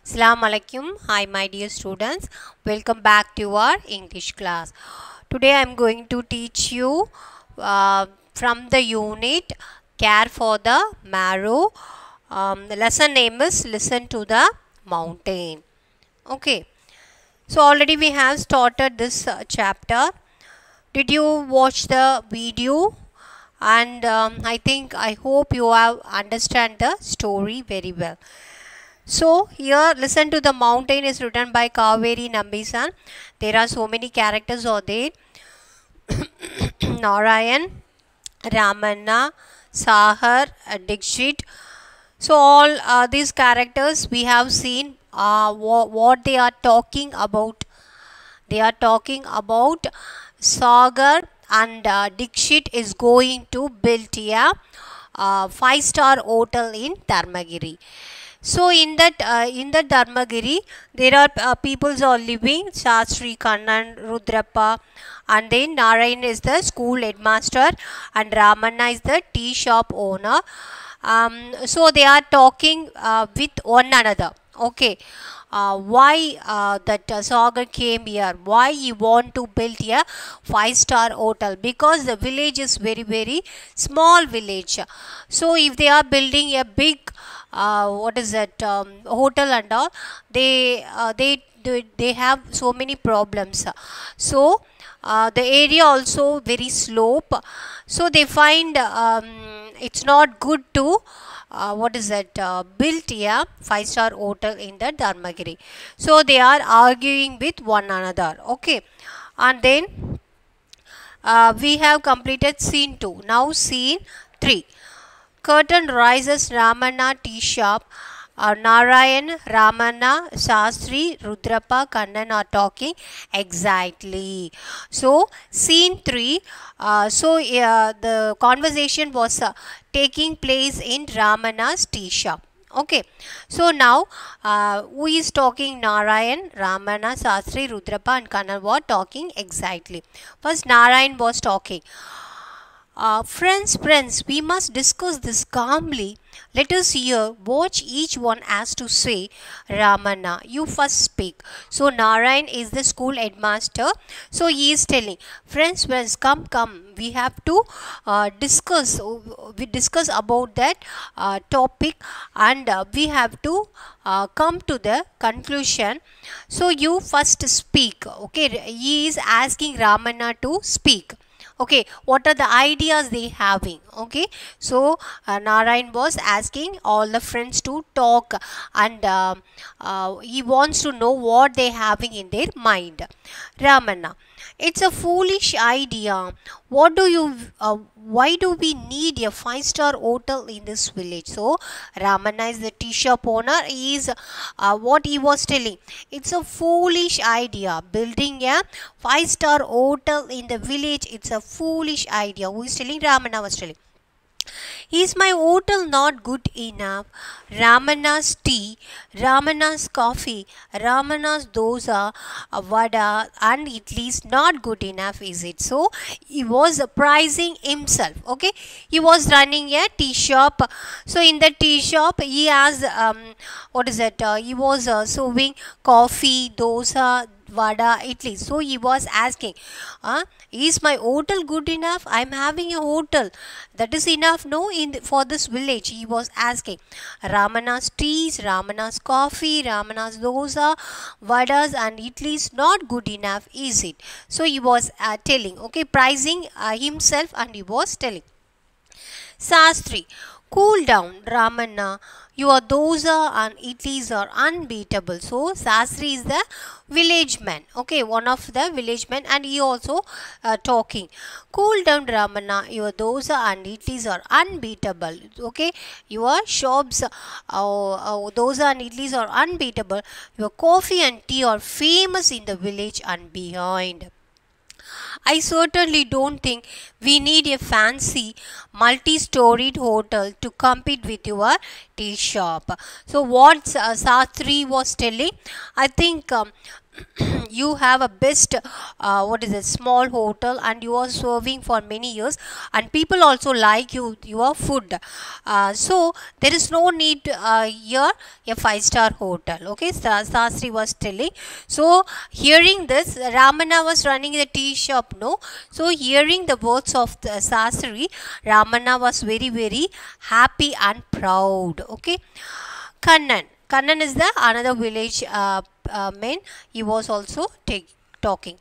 Assalamu alaikum. Hi, my dear students. Welcome back to our English class. Today I am going to teach you from the unit Care for the Marrow. The lesson name is Listen to the Mountain. Okay. So already we have started this chapter. Did you watch the video? And I hope you have understand the story very well. So here Listen to the Mountain is written by Kaveri Nambisan. There are so many characters over there. Narayan, Ramanna, Sahar, Dikshit. So all these characters we have seen what they are talking about. They are talking about Sagar and Dikshit is going to build a 5-star hotel in Dharmagiri. So in that Dharmagiri, there are peoples are living. Shastri, Kannan, Rudrappa, and then Narayan is the school headmaster, and Ramanna is the tea shop owner. So they are talking with one another. Okay. Why that Sagar came here, why he want to build a 5-star hotel, because the village is very small village. So if they are building a big hotel and all, they have so many problems. So the area also very slope, so they find it's not good to built a 5-star hotel in the Dharmagiri. So they are arguing with one another. Okay, and then we have completed scene 2. Now scene 3. Curtain rises. Ramanna tea shop. Narayan, Ramanna, Shastri, Rudrappa, Kannan are talking exactly. So scene 3. The conversation was taking place in Ramanna's tea shop. Okay, so now who is talking? Narayan, Ramanna, Shastri, Rudrappa and Kannan were talking exactly. First Narayan was talking. Friends, we must discuss this calmly. Let us hear what each one has to say. Ramanna, you first speak. So Narayan is the school headmaster. So he is telling, friends, come. We have to discuss. We discuss about that topic, and we have to come to the conclusion. So you first speak. Okay, he is asking Ramanna to speak. Okay, what are the ideas they having? Okay, so Narayan was asking all the friends to talk, and he wants to know what they having in their mind. Ramanna, it's a foolish idea. Why do we need a 5-star hotel in this village? So Ramanna is the tea shop owner. He is what he was telling. It's a foolish idea. Building a 5-star hotel in the village, it's a foolish idea. Who is telling? Ramanna was telling. Is my hotel not good enough? Ramanna's tea, Ramanna's coffee, Ramanna's dosa, vada and idli is not good enough, is it? So he was pricing himself. Okay, he was running a tea shop. So in the tea shop he has he was serving coffee, dosa, vada, idli. So he was asking, is my hotel good enough? I am having a hotel. That is enough, no? For this village, he was asking. Ramanna's teas, Ramanna's coffee, Ramanna's dosa, vadas and idli is not good enough, is it? So he was telling, okay, pricing himself, and he was telling. Shastri, cool down, Ramanna. Your dosa and idlis are unbeatable. So Shastri is the village man. Okay, one of the village men, and he also talking. Cool down, Ramanna. Your dosa and idlis are unbeatable. Okay, your shops, dosa and idlis are unbeatable. Your coffee and tea are famous in the village and behind. I certainly don't think we need a fancy multi-storied hotel to compete with your tea shop. So what Shastri was telling, I think you have a best what is it, small hotel, and you are serving for many years, and people also like your food, so there is no need here a 5-star hotel. Okay, Sastri was telling. So hearing this, Ramana was running the tea shop, no? So hearing the words of the Sastri, Ramana was very very happy and proud. Okay. Kannan is the another village man. He was also talking.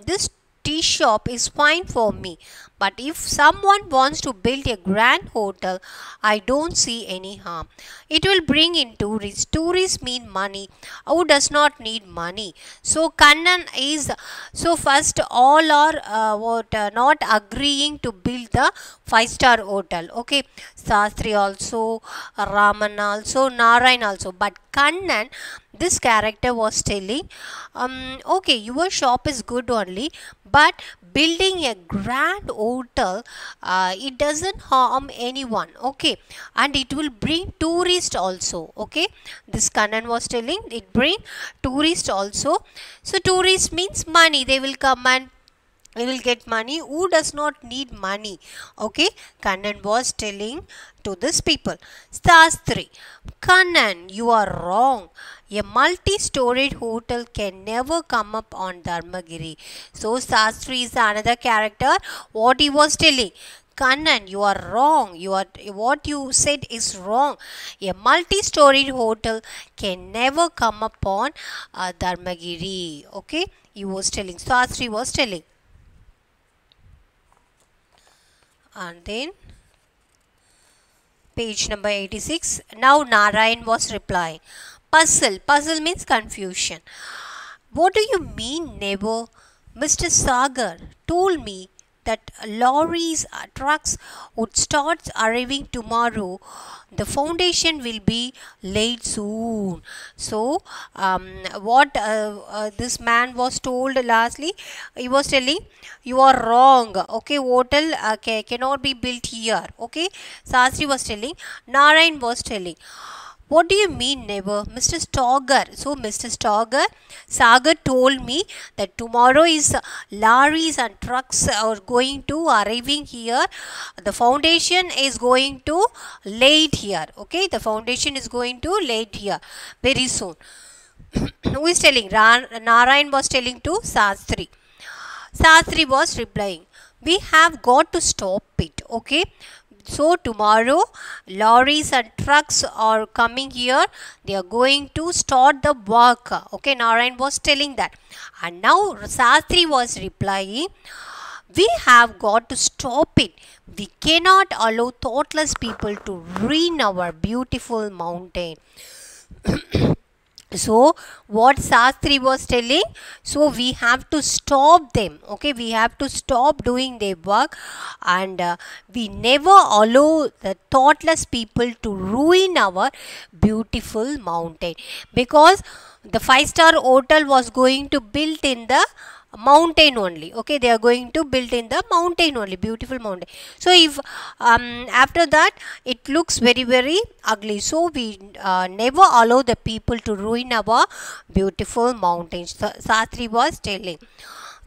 This tea shop is fine for me, but if someone wants to build a grand hotel, I don't see any harm. It will bring in tourists. Tourists mean money. Who does not need money? So Kannan is, so first all are not agreeing to build the 5-star hotel. Okay, Sastri also, Raman also, Narayan also, but Kannan, this character was telling, okay, your shop is good only, but building a grand hotel, it doesn't harm anyone. Okay, and it will bring tourists also. Okay, this Kannan was telling, it bring tourists also. So tourists means money. They will come and we will get money. Who does not need money? Okay, Kannan was telling to this people. Sastri, Kannan, you are wrong. A multi-storied hotel can never come up on Dharmagiri. So Sastri is another character. What he was telling. Kannan, you are wrong. What you said is wrong. A multi-storied hotel can never come upon Dharmagiri. Okay, he was telling. Sastri was telling. And then page number 86. Now Narayan was replying. Puzzle means confusion. What do you mean, neighbor? Mr. Sagar told me that lorries, trucks would start arriving tomorrow. The foundation will be laid soon. So, what this man was told lastly, he was telling, you are wrong. Okay, hotel cannot be built here. Okay, Sastri was telling, Narayan was telling. What do you mean, neighbor? Mr. Stoger. So, Mr. Sagar told me that tomorrow is lorries and trucks are going to arriving here. The foundation is going to laid here. Okay, the foundation is going to laid here very soon. Who is telling? Narayan was telling to Sastri. Sastri was replying, we have got to stop it. Okay. So tomorrow lorries and trucks are coming here. They are going to start the work. Okay, Narayan was telling that. And now Sastri was replying, we have got to stop it. We cannot allow thoughtless people to ruin our beautiful mountain. So what Sastri was telling, so we have to stop them. Okay, we have to stop doing their work, and we never allow the thoughtless people to ruin our beautiful mountain, because the 5-star hotel was going to build in the mountain only. Okay, they are going to build in the mountain only, beautiful mountain. So if after that it looks very very ugly, so we never allow the people to ruin our beautiful mountains. Sastri was telling.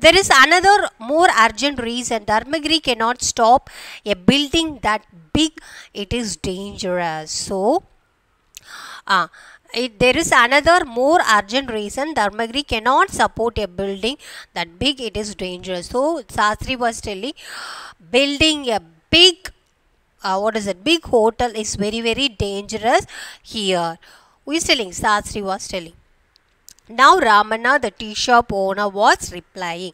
There is another more urgent reason. Dharmagiri cannot stop a building that big. It is dangerous. So there is another more urgent reason. Dharmagiri cannot support a building that big. It is dangerous. So Sastri was telling, building a big big hotel is very very dangerous here. Who is telling? Sastri was telling. Now Ramana, the tea shop owner, was replying.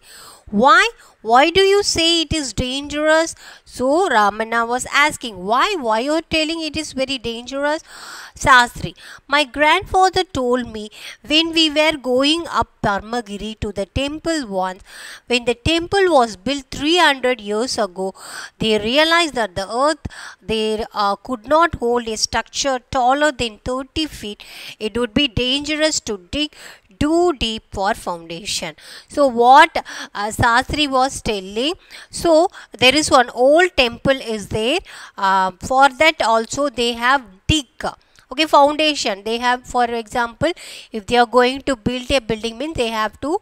Why do you say it is dangerous? So Ramana was asking, why you are telling it is very dangerous? Sastri, my grandfather told me when we were going up Dharmagiri to the temple once, when the temple was built 300 years ago, they realized that the earth there could not hold a structure taller than 30 feet. It would be dangerous to dig too deep for foundation. So what Sastri was telling, so there is one old temple is there, for that also they have dig. Okay, foundation. They have, for example, if they are going to build a building, means they have to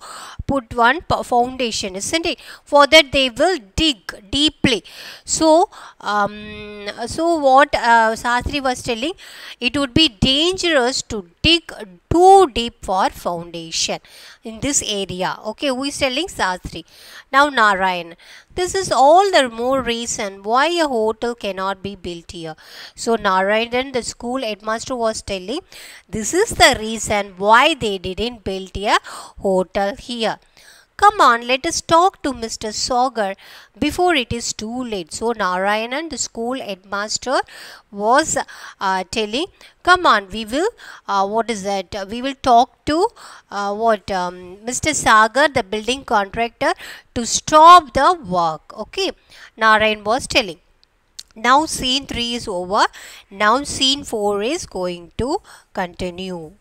put one foundation, isn't it? For that they will dig deeply. So what Sastri was telling, it would be dangerous to dig too deep for foundation in this area. Okay, who is telling? Sastri. Now Narayan. This is all the more reason why a hotel cannot be built here. So Narayan, the school headmaster, was telling, this is the reason why they didn't build a hotel here. Come on, let us talk to Mr. Sagar before it is too late. So Narayanan, the school headmaster, was telling, come on, we will, we will talk to Mr. Sagar, the building contractor, to stop the work. Okay, Narayan was telling. Now scene 3 is over. Now scene 4 is going to continue.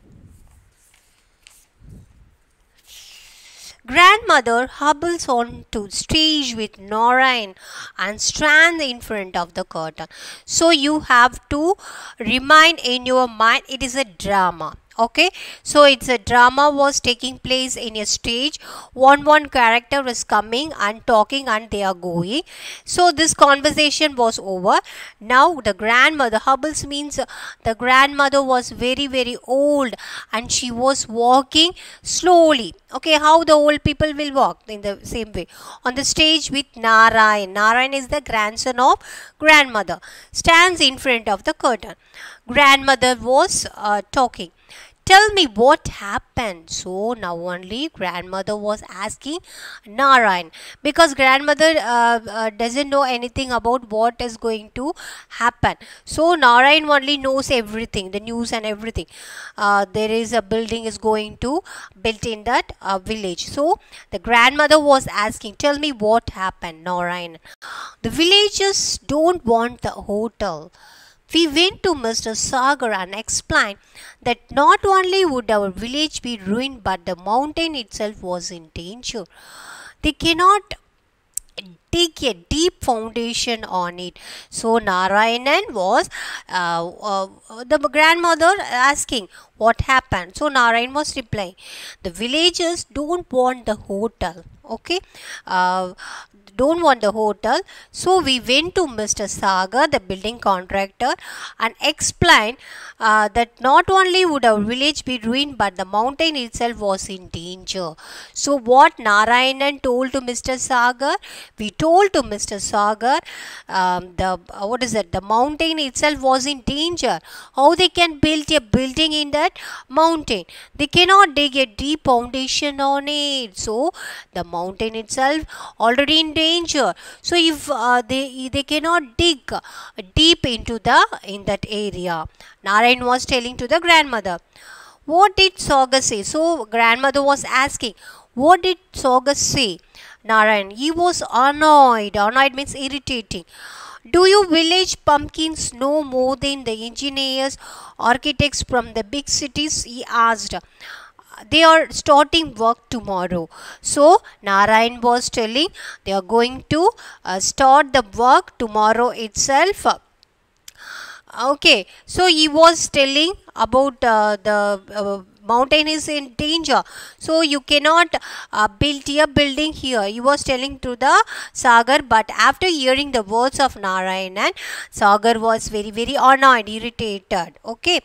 Grandmother hobbles on to stage with Narayan and stands in front of the curtain. So you have to remind in your mind, it is a drama. Okay, so it's a drama was taking place in a stage. One character is coming and talking and they are going. So this conversation was over. Now the grandmother, Hubbles means the grandmother was very old and she was walking slowly. Okay, how the old people will walk in the same way. On the stage with Narayan. Narayan is the grandson of grandmother. Stands in front of the curtain. Grandmother was talking. Tell me what happened. So now only grandmother was asking Narayan, because grandmother doesn't know anything about what is going to happen. So Narayan only knows everything, the news and everything. There is a building is going to built in that village. So the grandmother was asking, tell me what happened, Narayan. The villagers don't want the hotel. We went to Mr. Sagar and explained that not only would our village be ruined, but the mountain itself was in danger. They cannot dig a deep foundation on it. So Narayanan was the grandmother asking what happened. So Narayan was replying, the villagers don't want the hotel. Okay, don't want the hotel. So we went to Mr. Sagar, the building contractor, and explained that not only would our village be ruined, but the mountain itself was in danger. So what Narayanan told to Mr. Sagar, we told to Mr. Sagar, the mountain itself was in danger. How they can build a building in that mountain? They cannot dig a deep foundation on it. So the mountain itself already in danger. So if they cannot dig deep into in that area. Narayan was telling to the grandmother. What did Sagar say? So grandmother was asking, what did Sagar say? Narayan, he was annoyed. Annoyed means irritating. Do you village pumpkins know more than the engineers, architects from the big cities? He asked. They are starting work tomorrow. So Narayan was telling they are going to start the work tomorrow itself. Okay, so he was telling about the mountain is in danger, so you cannot build a building here. He was telling to the Sagar, but after hearing the words of Narayanan, Sagar was very annoyed, irritated. Okay,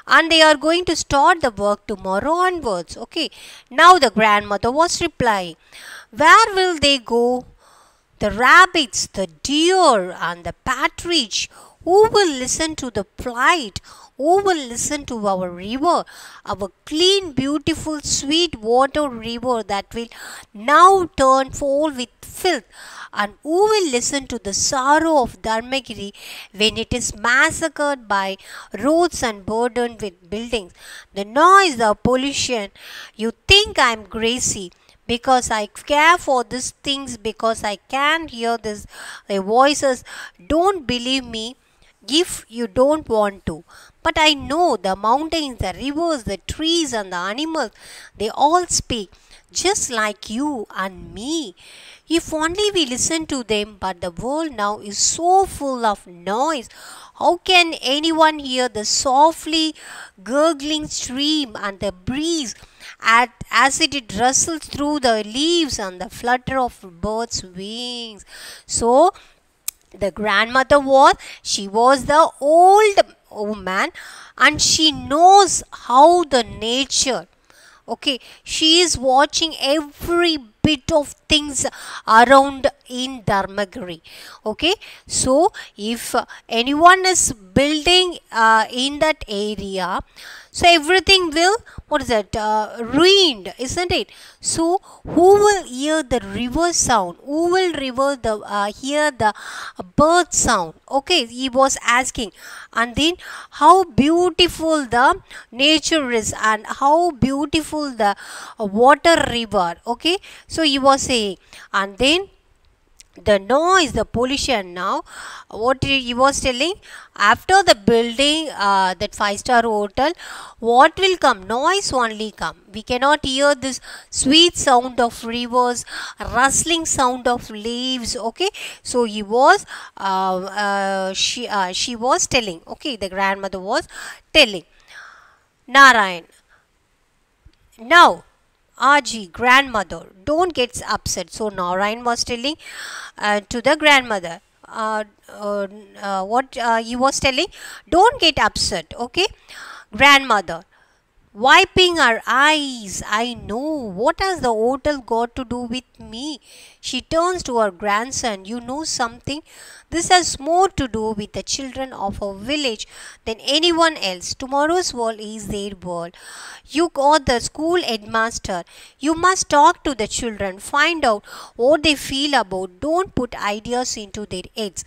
and they are going to start the work tomorrow onwards. Okay, now the grandmother was replying, where will they go? The rabbits, the deer and the partridge. Who will listen to the plight? Who will listen to our river? Our clean, beautiful, sweet water river that will now turn full with filth. And who will listen to the sorrow of Dharmagiri when it is massacred by roads and burdened with buildings? The noise, the pollution. You think I am crazy because I care for these things, because I can hear their voices. Don't believe me if you don't want to. But I know the mountains, the rivers, the trees, and the animals, they all speak just like you and me. If only we listen to them, but the world now is so full of noise. How can anyone hear the softly gurgling stream and the breeze as it rustles through the leaves and the flutter of birds' wings? So, the grandmother she was the old woman, and she knows how the nature, okay, she is watching every bit of things around in Dharmagiri. Okay, so if anyone is building in that area, so everything will, what is that, ruined, isn't it? So who will hear the river sound? Who will hear the bird sound? Okay, he was asking. And then how beautiful the nature is, and how beautiful the water river. Okay, so he was saying. And then the noise, the pollution. Now what he was telling, after the building that 5-star hotel, what will come? Noise only come. We cannot hear this sweet sound of rivers, rustling sound of leaves. Okay, so he was she was telling, okay, the grandmother was telling Narayan. Now, Aji, grandmother, don't get upset. So Narayan was telling to the grandmother, what he was telling, don't get upset, okay? Grandmother, wiping her eyes, I know, what has the hotel got to do with me? She turns to her grandson, you know something? This has more to do with the children of our village than anyone else. Tomorrow's world is their world. You got the school headmaster. You must talk to the children, find out what they feel about. Don't put ideas into their heads.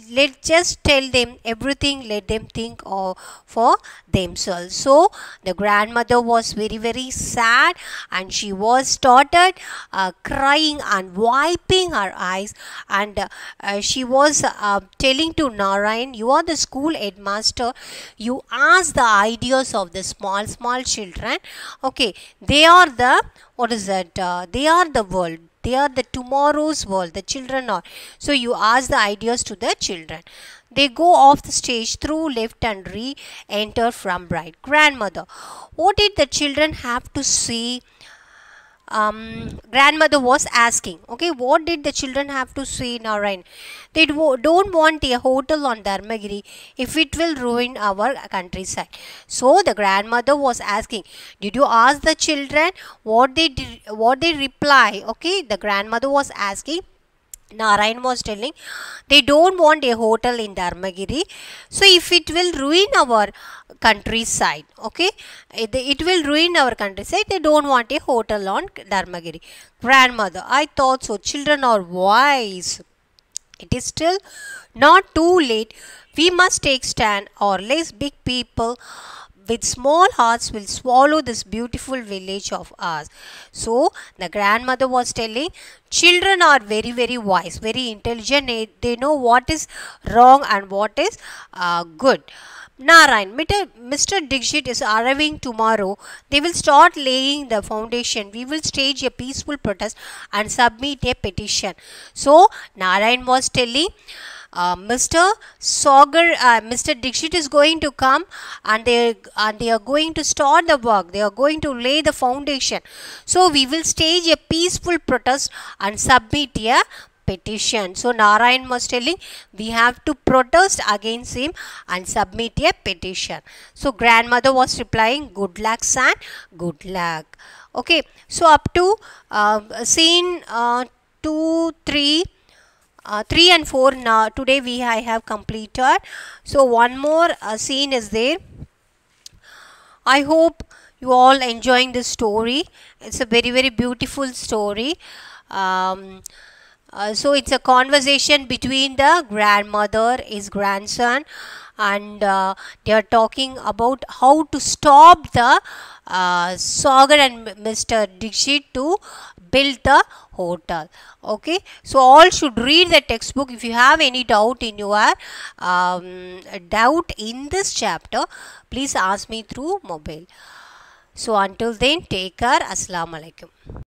Let just tell them everything, let them think for themselves. So the grandmother was very, very sad, and she was started crying and wiping her eyes, and she was telling to Narayan, you are the school headmaster, you ask the ideas of the small children. Okay, they are the, what is that, they are the world, they are the tomorrow's world, the children are. So you ask the ideas to the children. They go off the stage through left and re-enter from right. Grandmother, what did the children have to say? Grandmother was asking, okay, what did the children have to say, Narayan? They don't want a hotel on Dharmagiri if it will ruin our countryside. So the grandmother was asking, did you ask the children what they reply? Okay, the grandmother was asking. Narayan was telling, they don't want a hotel in Dharmagiri, so if it will ruin our countryside, okay, it will ruin our countryside, they don't want a hotel on Dharmagiri. Grandmother, I thought so, children are wise. It is still not too late. We must take stand, or less big people with small hearts will swallow this beautiful village of ours. So the grandmother was telling, children are very, very wise, very intelligent. They know what is wrong and what is good. Narayan, Mr. Dixit is arriving tomorrow. They will start laying the foundation. We will stage a peaceful protest and submit a petition. So Narayan was telling, Mr. Dixit is going to come, and they are going to start the work. They are going to lay the foundation. So we will stage a peaceful protest and submit a petition. So Narayan was telling, we have to protest against him and submit a petition. So grandmother was replying, good luck son, good luck. Okay, so up to scene 2, 3, 3 and 4 now today I have completed. So one more scene is there. I hope you all enjoying this story. It's a very, very beautiful story. So it's a conversation between the grandmother, his grandson, and they are talking about how to stop the Sagar and Mr. Dixit to build the hotel. Okay, so all should read the textbook. If you have any doubt in your doubt in this chapter, please ask me through mobile. So until then, take care. Assalamu alaikum.